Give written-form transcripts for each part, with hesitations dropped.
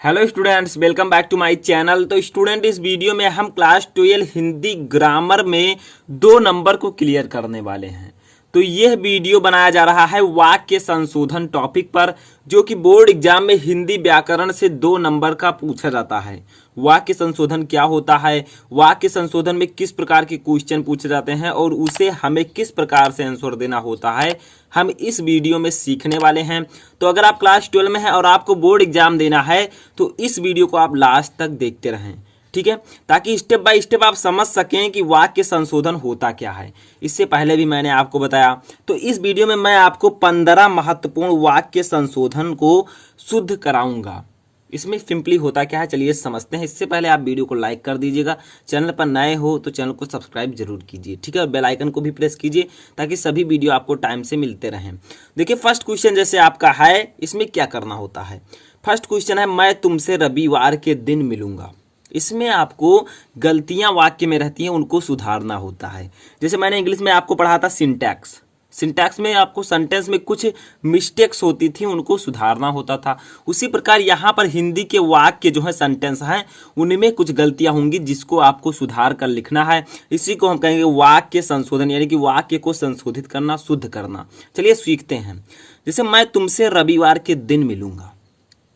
Hello students, welcome back to my channel. तो student, इस वीडियो में हम क्लास 12 हिंदी ग्रामर में 2 नंबर को क्लियर करने वाले हैं। तो यह वीडियो बनाया जा रहा है वाक्य संशोधन टॉपिक पर, जो कि बोर्ड एग्जाम में हिंदी व्याकरण से 2 नंबर का पूछा जाता है। वाक्य संशोधन क्या होता है, वाक्य संशोधन में किस प्रकार के क्वेश्चन पूछे जाते हैं और उसे हमें किस प्रकार से आंसर देना होता है, हम इस वीडियो में सीखने वाले हैं। तो अगर आप क्लास 12 में हैं और आपको बोर्ड एग्जाम देना है तो इस वीडियो को आप लास्ट तक देखते रहें, ठीक है, ताकि स्टेप बाय स्टेप आप समझ सकें कि वाक्य संशोधन होता क्या है। इससे पहले भी मैंने आपको बताया। तो इस वीडियो में मैं आपको 15 महत्वपूर्ण वाक्य संशोधन को शुद्ध कराऊंगा। इसमें सिंपली होता क्या है, चलिए समझते हैं। इससे पहले आप वीडियो को लाइक कर दीजिएगा, चैनल पर नए हो तो चैनल को सब्सक्राइब जरूर कीजिए, ठीक है, और बेल आइकन को भी प्रेस कीजिए ताकि सभी वीडियो आपको टाइम से मिलते रहें। देखिए, फर्स्ट क्वेश्चन जैसे आपका है, इसमें क्या करना होता है। फर्स्ट क्वेश्चन है, मैं तुमसे रविवार के दिन मिलूंगा। इसमें आपको गलतियां वाक्य में रहती हैं, उनको सुधारना होता है। जैसे मैंने इंग्लिश में आपको पढ़ा था सिंटैक्स। सिंटैक्स में आपको सेंटेंस में कुछ मिस्टेक्स होती थी, उनको सुधारना होता था। उसी प्रकार यहाँ पर हिंदी के वाक्य जो है, सेंटेंस हैं, उनमें कुछ गलतियां होंगी जिसको आपको सुधार कर लिखना है। इसी को हम कहेंगे वाक्य संशोधन, यानी कि वाक्य को संशोधित करना, शुद्ध करना। चलिए सीखते हैं। जैसे मैं तुमसे रविवार के दिन मिलूंगा,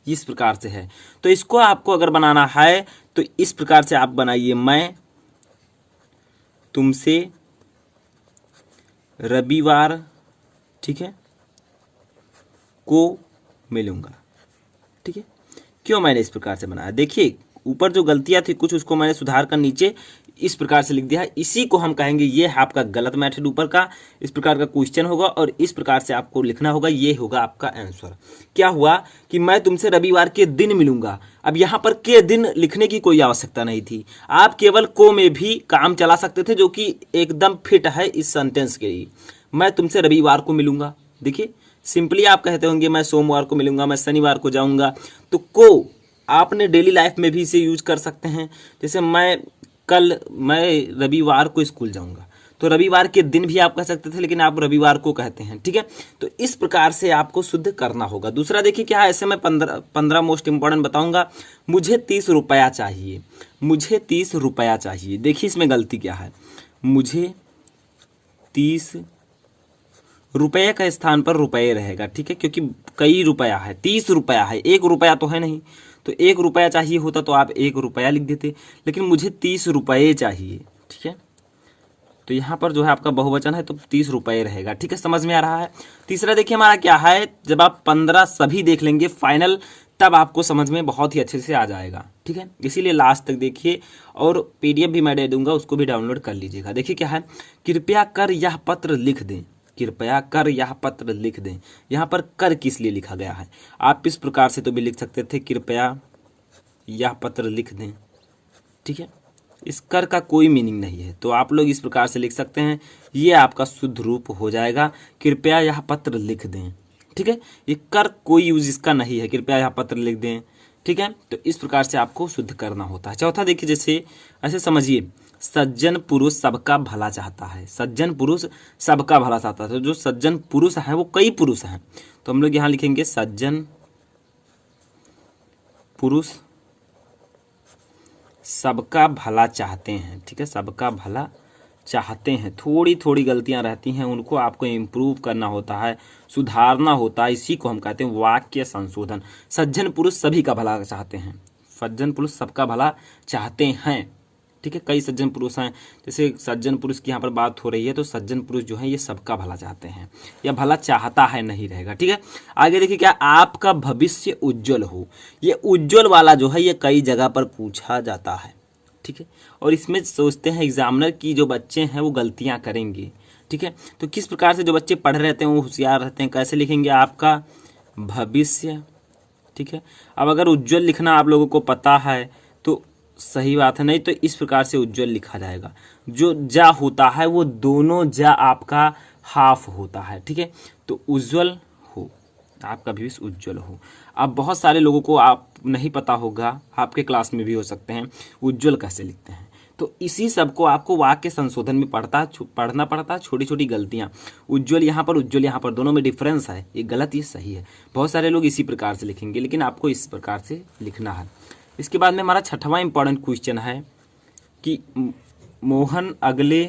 इस प्रकार से है। तो इसको आपको अगर बनाना है तो इस प्रकार से आप बनाइए, मैं तुमसे रविवार, ठीक है, को मिलूंगा। ठीक है, क्यों मैंने इस प्रकार से बनाया, देखिए ऊपर जो गलतियां थी कुछ, उसको मैंने सुधार कर नीचे इस प्रकार से लिख दिया है। इसी को हम कहेंगे, ये है आपका गलत मेथड ऊपर का। इस प्रकार का क्वेश्चन होगा और इस प्रकार से आपको लिखना होगा, ये होगा आपका आंसर। क्या हुआ कि मैं तुमसे रविवार के दिन मिलूंगा। अब यहाँ पर के दिन लिखने की कोई आवश्यकता नहीं थी, आप केवल को में भी काम चला सकते थे, जो कि एकदम फिट है इस सेंटेंस के लिए। मैं तुमसे रविवार को मिलूंगा, देखिए सिंपली आप कहते होंगे मैं सोमवार को मिलूंगा, मैं शनिवार को जाऊंगा। तो को आपने डेली लाइफ में भी इसे यूज कर सकते हैं। जैसे मैं रविवार को स्कूल जाऊंगा, तो रविवार के दिन भी आप कह सकते थे, लेकिन आप रविवार को कहते हैं, ठीक है। तो इस प्रकार से आपको शुद्ध करना होगा। दूसरा देखिए क्या है, ऐसे मैं 15 मोस्ट इंपॉर्टेंट बताऊंगा। मुझे 30 रुपया चाहिए, मुझे 30 रुपया चाहिए। देखिए इसमें गलती क्या है, मुझे 30 रुपये का स्थान पर रुपये रहेगा, ठीक है, क्योंकि कई रुपया है, 30 रुपया है, 1 रुपया तो है नहीं। तो 1 रुपया चाहिए होता तो आप 1 रुपया लिख देते, लेकिन मुझे 30 रुपये चाहिए, ठीक है। तो यहाँ पर जो है आपका बहुवचन है तो 30 रुपये रहेगा, ठीक है, समझ में आ रहा है। तीसरा देखिए हमारा क्या है, जब आप 15 सभी देख लेंगे फाइनल, तब आपको समझ में बहुत ही अच्छे से आ जाएगा, ठीक है। इसीलिए लास्ट तक देखिए, और PDF भी मैं दे दूंगा, उसको भी डाउनलोड कर लीजिएगा। देखिए क्या है, कृपया कर यह पत्र लिख दें, कृपया कर यह पत्र लिख दें। यहाँ पर कर किस लिए लिखा गया है, आप इस प्रकार से तो भी लिख सकते थे, कृपया यह पत्र लिख दें, ठीक है। इस कर का कोई मीनिंग नहीं है, तो आप लोग इस प्रकार से लिख सकते हैं, ये आपका शुद्ध रूप हो जाएगा, कृपया यह पत्र लिख दें, ठीक है। ये कर कोई यूज इसका नहीं है, कृपया यह पत्र लिख दें, ठीक है। तो इस प्रकार से आपको शुद्ध करना होता है। चौथा देखिए, जैसे ऐसे समझिए, सज्जन पुरुष सबका भला चाहता है, सज्जन पुरुष सबका भला चाहता है। तो जो सज्जन पुरुष है वो कई पुरुष हैं, तो हम लोग यहाँ लिखेंगे सज्जन पुरुष सबका भला चाहते हैं, ठीक है, सबका भला चाहते हैं। थोड़ी थोड़ी गलतियां रहती हैं, उनको आपको इम्प्रूव करना होता है, सुधारना होता है। इसी को हम कहते हैं वाक्य संशोधन। सज्जन पुरुष सभी का भला चाहते हैं, सज्जन पुरुष सबका भला चाहते हैं, ठीक है। कई सज्जन पुरुष हैं, जैसे सज्जन पुरुष की यहाँ पर बात हो रही है, तो सज्जन पुरुष जो है ये सबका भला चाहते हैं, या भला चाहता है नहीं रहेगा, ठीक है। आगे देखिए क्या, आपका भविष्य उज्जवल हो। ये उज्जवल वाला जो है ये कई जगह पर पूछा जाता है, ठीक है, और इसमें सोचते हैं एग्जामिनर की जो बच्चे हैं वो गलतियां करेंगे, ठीक है। तो किस प्रकार से जो बच्चे पढ़ रहे रहते हैं वो होशियार रहते हैं, कैसे लिखेंगे, आपका भविष्य, ठीक है। अब अगर उज्जवल लिखना आप लोगों को पता है तो सही बात है, नहीं तो इस प्रकार से उज्जवल लिखा जाएगा। जो जा होता है वो दोनों जा आपका हाफ होता है, ठीक है। तो उज्जवल हो, आपका भविष्य उज्जवल हो। अब बहुत सारे लोगों को आप नहीं पता होगा, आपके क्लास में भी हो सकते हैं, उज्जवल कैसे लिखते हैं। तो इसी सब को आपको वाक्य संशोधन में पढ़ना पड़ता है। छोटी छोटी गलतियाँ, उज्ज्वल यहाँ पर, दोनों में डिफरेंस है, ये गलत ये सही है। बहुत सारे लोग इसी प्रकार से लिखेंगे, लेकिन आपको इस प्रकार से लिखना है। इसके बाद में हमारा छठवां इंपॉर्टेंट क्वेश्चन है कि मोहन अगले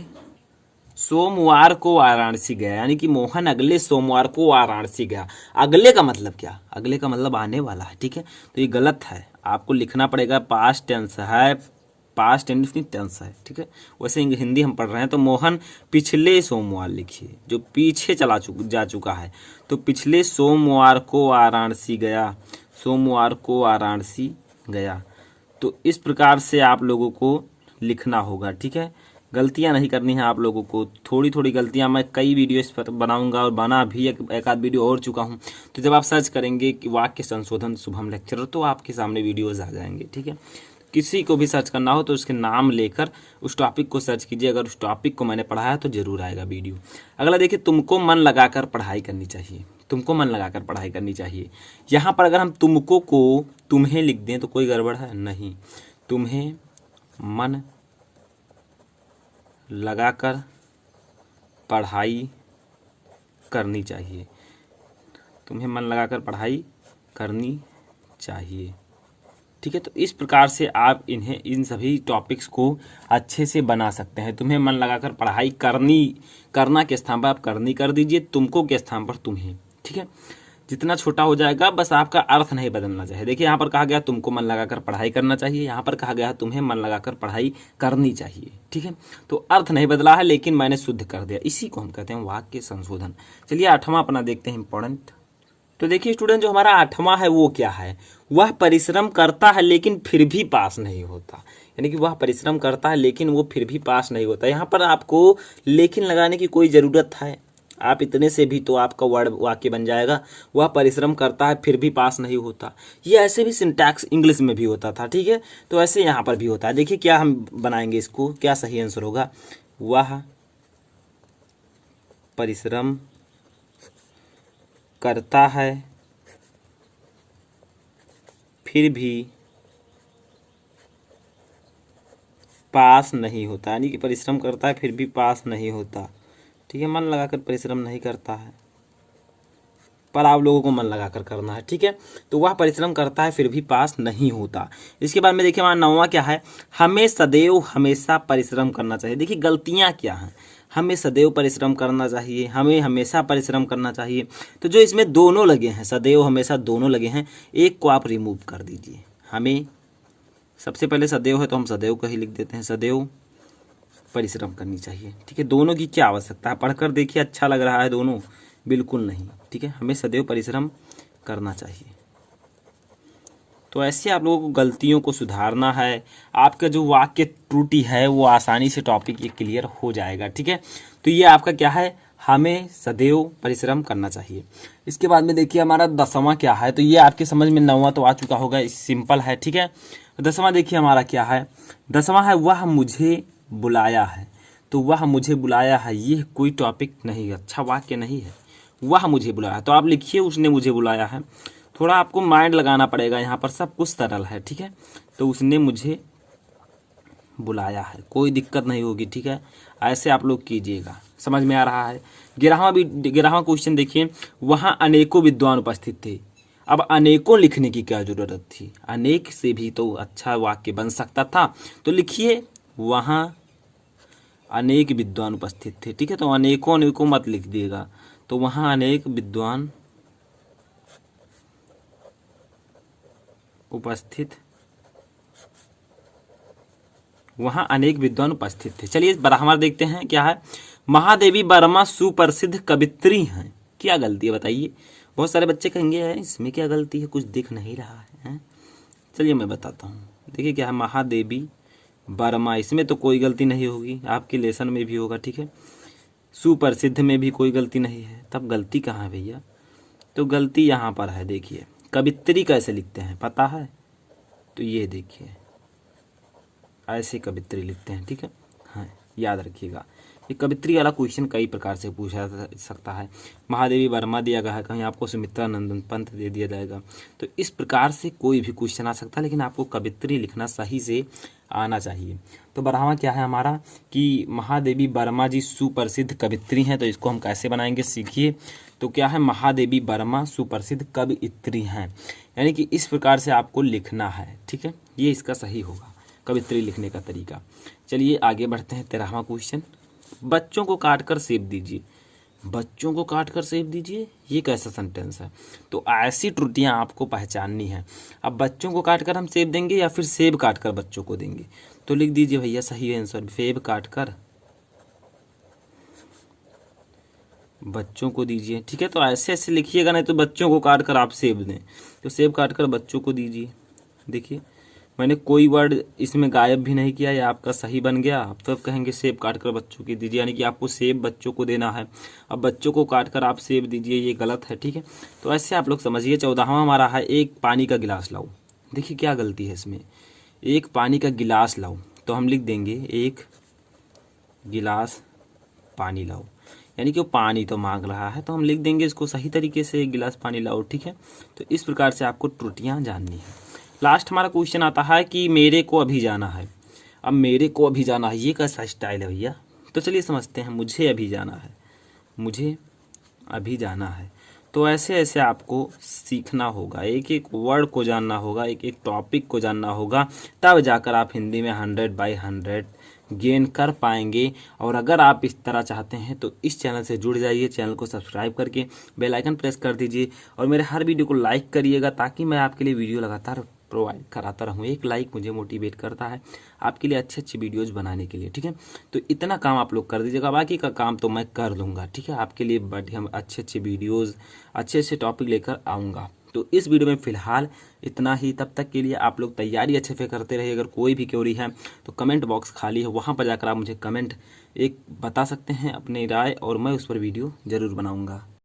सोमवार को वाराणसी गया, यानी कि मोहन अगले सोमवार को वाराणसी गया। अगले का मतलब क्या? अगले का मतलब आने वाला है, ठीक है। तो ये गलत है, आपको लिखना पड़ेगा पास्ट टेंस है, पास्ट इंडेफिनिट टेंस है, ठीक है। वैसे हिंदी हम पढ़ रहे हैं तो मोहन पिछले सोमवार लिखिए, जो पीछे जा चुका है। तो पिछले सोमवार को वाराणसी गया, सोमवार को वाराणसी गया। तो इस प्रकार से आप लोगों को लिखना होगा, ठीक है। गलतियां नहीं करनी है आप लोगों को। थोड़ी थोड़ी गलतियां मैं कई वीडियो इस पर बनाऊंगा और बना भी एक आध वीडियो और चुका हूं। तो जब आप सर्च करेंगे कि वाक्य संशोधन शुभम लेक्चरर, तो आपके सामने वीडियोज आ जाएंगे, ठीक है। किसी को भी सर्च करना हो तो उसके नाम लेकर उस टॉपिक को सर्च कीजिए। अगर उस टॉपिक को मैंने पढ़ा है तो जरूर आएगा वीडियो। अगला देखिए, तुमको मन लगाकर पढ़ाई करनी चाहिए। तुमको मन लगाकर पढ़ाई करनी चाहिए। यहाँ पर अगर हम तुमको को तुम्हें लिख दें तो कोई गड़बड़ है? नहीं। तुम्हें मन लगाकर पढ़ाई करनी चाहिए। तुम्हें मन लगाकर पढ़ाई करनी चाहिए, ठीक है। तो इस प्रकार से आप इन सभी टॉपिक्स को अच्छे से बना सकते हैं। तुम्हें मन लगाकर पढ़ाई करना के स्थान पर आप करनी कर दीजिए, तुमको के स्थान पर तुम्हें, ठीक है। जितना छोटा हो जाएगा, बस आपका अर्थ नहीं बदलना चाहिए। देखिए यहाँ पर कहा गया तुमको मन लगाकर पढ़ाई करना चाहिए, यहाँ पर कहा गया तुम्हें मन लगाकर पढ़ाई करनी चाहिए, ठीक है। तो अर्थ नहीं बदला है, लेकिन मैंने शुद्ध कर दिया। इसी को हम कहते हैं वाक्य संशोधन। चलिए आठवां अपना देखते हैं इंपॉर्टेंट। तो देखिए स्टूडेंट, जो हमारा आठवां है वो क्या है? वह परिश्रम करता है लेकिन फिर भी पास नहीं होता। यानी कि वह परिश्रम करता है लेकिन वो फिर भी पास नहीं होता। यहाँ पर आपको लेकिन लगाने की कोई ज़रूरत है? आप इतने से भी तो आपका वर्ड वाक्य बन जाएगा। वह परिश्रम करता है फिर भी पास नहीं होता। ये ऐसे भी सिंटैक्स इंग्लिश में भी होता था, ठीक है। तो ऐसे यहाँ पर भी होता है। देखिए क्या हम बनाएंगे इसको, क्या सही आंसर होगा? वह परिश्रम करता है फिर भी पास नहीं होता। यानी कि परिश्रम करता है फिर भी पास नहीं होता, ठीक है। मन लगाकर परिश्रम नहीं करता है, पर आप लोगों को मन लगाकर करना है, ठीक है। तो वह परिश्रम करता है फिर भी पास नहीं होता। इसके बाद में देखिए हमारा नौवां क्या है? हमें सदैव हमेशा परिश्रम करना चाहिए। देखिए गलतियां क्या हैं? हमें सदैव परिश्रम करना चाहिए, हमें हमेशा परिश्रम करना चाहिए। तो जो इसमें दोनों लगे हैं, सदैव हमेशा दोनों लगे हैं, एक को आप रिमूव कर दीजिए। हमें सबसे पहले सदैव है तो हम सदैव का ही लिख देते हैं, सदैव परिश्रम करनी चाहिए, ठीक है। दोनों की क्या आवश्यकता है? पढ़कर देखिए अच्छा लग रहा है दोनों? बिल्कुल नहीं, ठीक है। हमें सदैव परिश्रम करना चाहिए। तो ऐसे आप लोगों को गलतियों को सुधारना है। आपका जो वाक्य त्रुटि है वो आसानी से टॉपिक ये क्लियर हो जाएगा, ठीक है। तो ये आपका क्या है? हमें सदैव परिश्रम करना चाहिए। इसके बाद में देखिए हमारा 10वां क्या है? तो ये आपके समझ में 9वां तो आ चुका होगा, सिंपल है, ठीक है। 10वां देखिए हमारा क्या है? 10वां है वह मुझे बुलाया है। तो वह मुझे बुलाया है, ये कोई टॉपिक नहीं, अच्छा वाक्य नहीं है। वह मुझे बुलाया, तो आप लिखिए उसने मुझे बुलाया है। थोड़ा आपको माइंड लगाना पड़ेगा, यहाँ पर सब कुछ सरल है, ठीक है। तो उसने मुझे बुलाया है, कोई दिक्कत नहीं होगी, ठीक है। ऐसे आप लोग कीजिएगा, समझ में आ रहा है। 11वां क्वेश्चन देखिए, वहाँ अनेकों विद्वान उपस्थित थे। अब अनेकों लिखने की क्या जरूरत थी? अनेक से भी तो अच्छा वाक्य बन सकता था। तो लिखिए वहाँ अनेक विद्वान उपस्थित थे, ठीक है। तो अनेकों मत लिख दिएगा। तो वहाँ अनेक विद्वान उपस्थित, वहाँ अनेक विद्वान उपस्थित थे। चलिए 12वां देखते हैं क्या है? महादेवी वर्मा सुप्रसिद्ध कवित्री हैं। क्या गलती है बताइए? बहुत सारे बच्चे कहेंगे है इसमें क्या गलती है, कुछ दिख नहीं रहा है। चलिए मैं बताता हूँ। देखिए क्या है, महादेवी वर्मा, इसमें तो कोई गलती नहीं होगी, आपके लेसन में भी होगा, ठीक है। सुप्रसिद्ध में भी कोई गलती नहीं है, तब गलती कहाँ है भैया? तो गलती यहाँ पर है। देखिए कवित्री कैसे लिखते हैं पता है? तो ये देखिए ऐसे कवित्री लिखते हैं, ठीक है। हाँ याद रखिएगा। ये कवित्री वाला क्वेश्चन कई प्रकार से पूछा जा सकता है। महादेवी वर्मा दिया गया है, कहीं आपको सुमित्रा नंदन पंत दे दिया जाएगा। तो इस प्रकार से कोई भी क्वेश्चन आ सकता है, लेकिन आपको कवित्री लिखना सही से आना चाहिए। तो 12वां क्या है हमारा कि महादेवी वर्मा जी सुप्रसिद्ध कवित्री हैं। तो इसको हम कैसे बनाएंगे सीखिए। तो क्या है, महादेवी वर्मा सुप्रसिद्ध कवियत्री हैं, यानी कि इस प्रकार से आपको लिखना है। ठीक है, ये इसका सही होगा कवित्री लिखने का तरीका। चलिए आगे बढ़ते हैं। 13वां क्वेश्चन, बच्चों को काट कर सेब दीजिए। बच्चों को काट कर सेब दीजिए, ये कैसा सेंटेंस है। तो ऐसी त्रुटियां आपको पहचाननी है। अब बच्चों को काट कर हम सेब देंगे या फिर सेब काट कर बच्चों को देंगे। तो लिख दीजिए भैया सही आंसर, सेब काट कर बच्चों को दीजिए। ठीक है, तो ऐसे ऐसे लिखिएगा, नहीं तो बच्चों को काट कर आप सेब दें। तो सेब काट कर बच्चों को दीजिए। देखिए मैंने कोई वर्ड इसमें गायब भी नहीं किया, या आपका सही बन गया। आप तो कहेंगे सेब काट कर बच्चों की दीजिए, यानी कि आपको सेब बच्चों को देना है। अब बच्चों को काट कर आप सेब दीजिए, ये गलत है। ठीक है, तो ऐसे आप लोग समझिए। 14वां हमारा है, एक पानी का गिलास लाओ। देखिए क्या गलती है इसमें, एक पानी का गिलास लाओ। तो हम लिख देंगे एक गिलास पानी लाओ, यानी कि वो पानी तो मांग रहा है, तो हम लिख देंगे इसको सही तरीके से, एक गिलास पानी लाओ। ठीक है, तो इस प्रकार से आपको त्रुटियां जाननी है। लास्ट हमारा क्वेश्चन आता है कि मेरे को अभी जाना है। अब मेरे को अभी जाना है, ये कैसा स्टाइल है भैया। तो चलिए समझते हैं, मुझे अभी जाना है, मुझे अभी जाना है। तो ऐसे ऐसे आपको सीखना होगा, एक एक वर्ड को जानना होगा, एक एक टॉपिक को जानना होगा, तब जाकर आप हिंदी में 100/100 गेन कर पाएंगे। और अगर आप इस तरह चाहते हैं तो इस चैनल से जुड़ जाइए, चैनल को सब्सक्राइब करके बेल आइकन प्रेस कर दीजिए और मेरे हर वीडियो को लाइक करिएगा, ताकि मैं आपके लिए वीडियो लगातार प्रोवाइड कराता रहूँ। एक लाइक मुझे मोटिवेट करता है आपके लिए अच्छे अच्छे वीडियोस बनाने के लिए। ठीक है, तो इतना काम आप लोग कर दीजिएगा, बाकी का काम तो मैं कर दूंगा। ठीक है, आपके लिए बढ़िया अच्छे अच्छे वीडियोस, अच्छे अच्छे टॉपिक लेकर आऊँगा। तो इस वीडियो में फ़िलहाल इतना ही। तब तक के लिए आप लोग तैयारी अच्छे से करते रहिए। अगर कोई भी क्वेरी है तो कमेंट बॉक्स खाली है, वहाँ पर जाकर आप मुझे कमेंट एक बता सकते हैं अपनी राय, और मैं उस पर वीडियो ज़रूर बनाऊँगा।